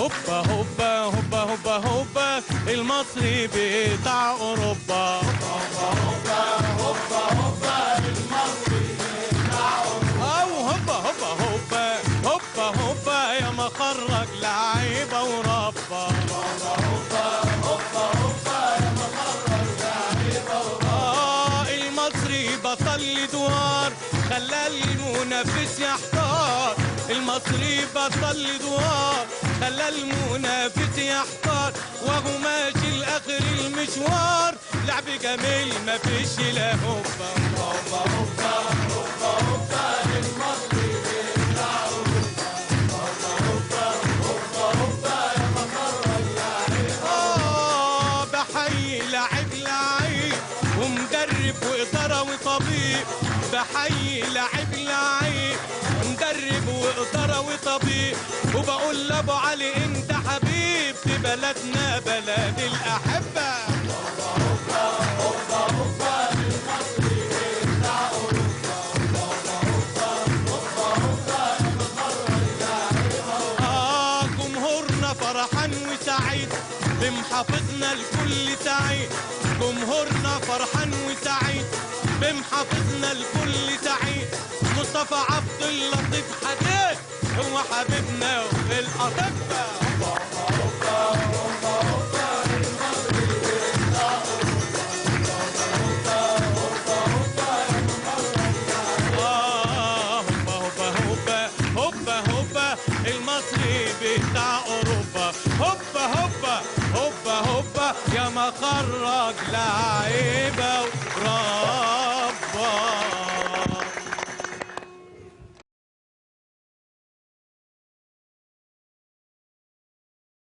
هوبا هوبا هوبا هوبا هوبا المصري بتاع اوروبا. هوبا هوبا هوبا هوبا المصري بتاع اوروبا. او هوبا هوبا هوبا هوبا هوبا يا ما خرج لعيبه وربا. هوبا هوبا هوبا هوبا يا ما خرج لعيبه وربا. المصري بطل الادوار خلى المنافس يحتار. المصري بطل الادوار خلى المنافس يحتار، وهو ماشي لاخر المشوار لعب جميل مفيش لا هوبا. هوبا هوبا هوبا هوبا المصري بتاع اوروبا. هوبا هوبا هوبا هوبا يا ما خرج لعيبه. بحيي لعيب ومدرب وإدارة وطبيب. بحيي لعيب مدرب وإدارة وطبيب، وبقول لأبو علي أنت حبيب في بلدنا بلد الأحبة. هوبا هوبا هوبا هوبا المصري بتاع اوروبا. هوبا هوبا هوبا هوبا يا ما خرج لعيبه. جمهورنا فرحان وسعيد بمحافظنا الكل سعيد. جمهورنا فرحان وسعيد بمحافظنا الكل سعيد. مصطفى عبد اللطيف حديد هو حبيبنا والأطباء. هوبا هوبا هوبا هوبا المصري بتاع اوروبا. هوبا هوبا هوبا يا ما خرج لعيبه. هوبا هوبا هوبا هوبا المصري بتاع أوروبا. هوبا هوبا هوبا هوبا يا ما خرج لعيبة وربا.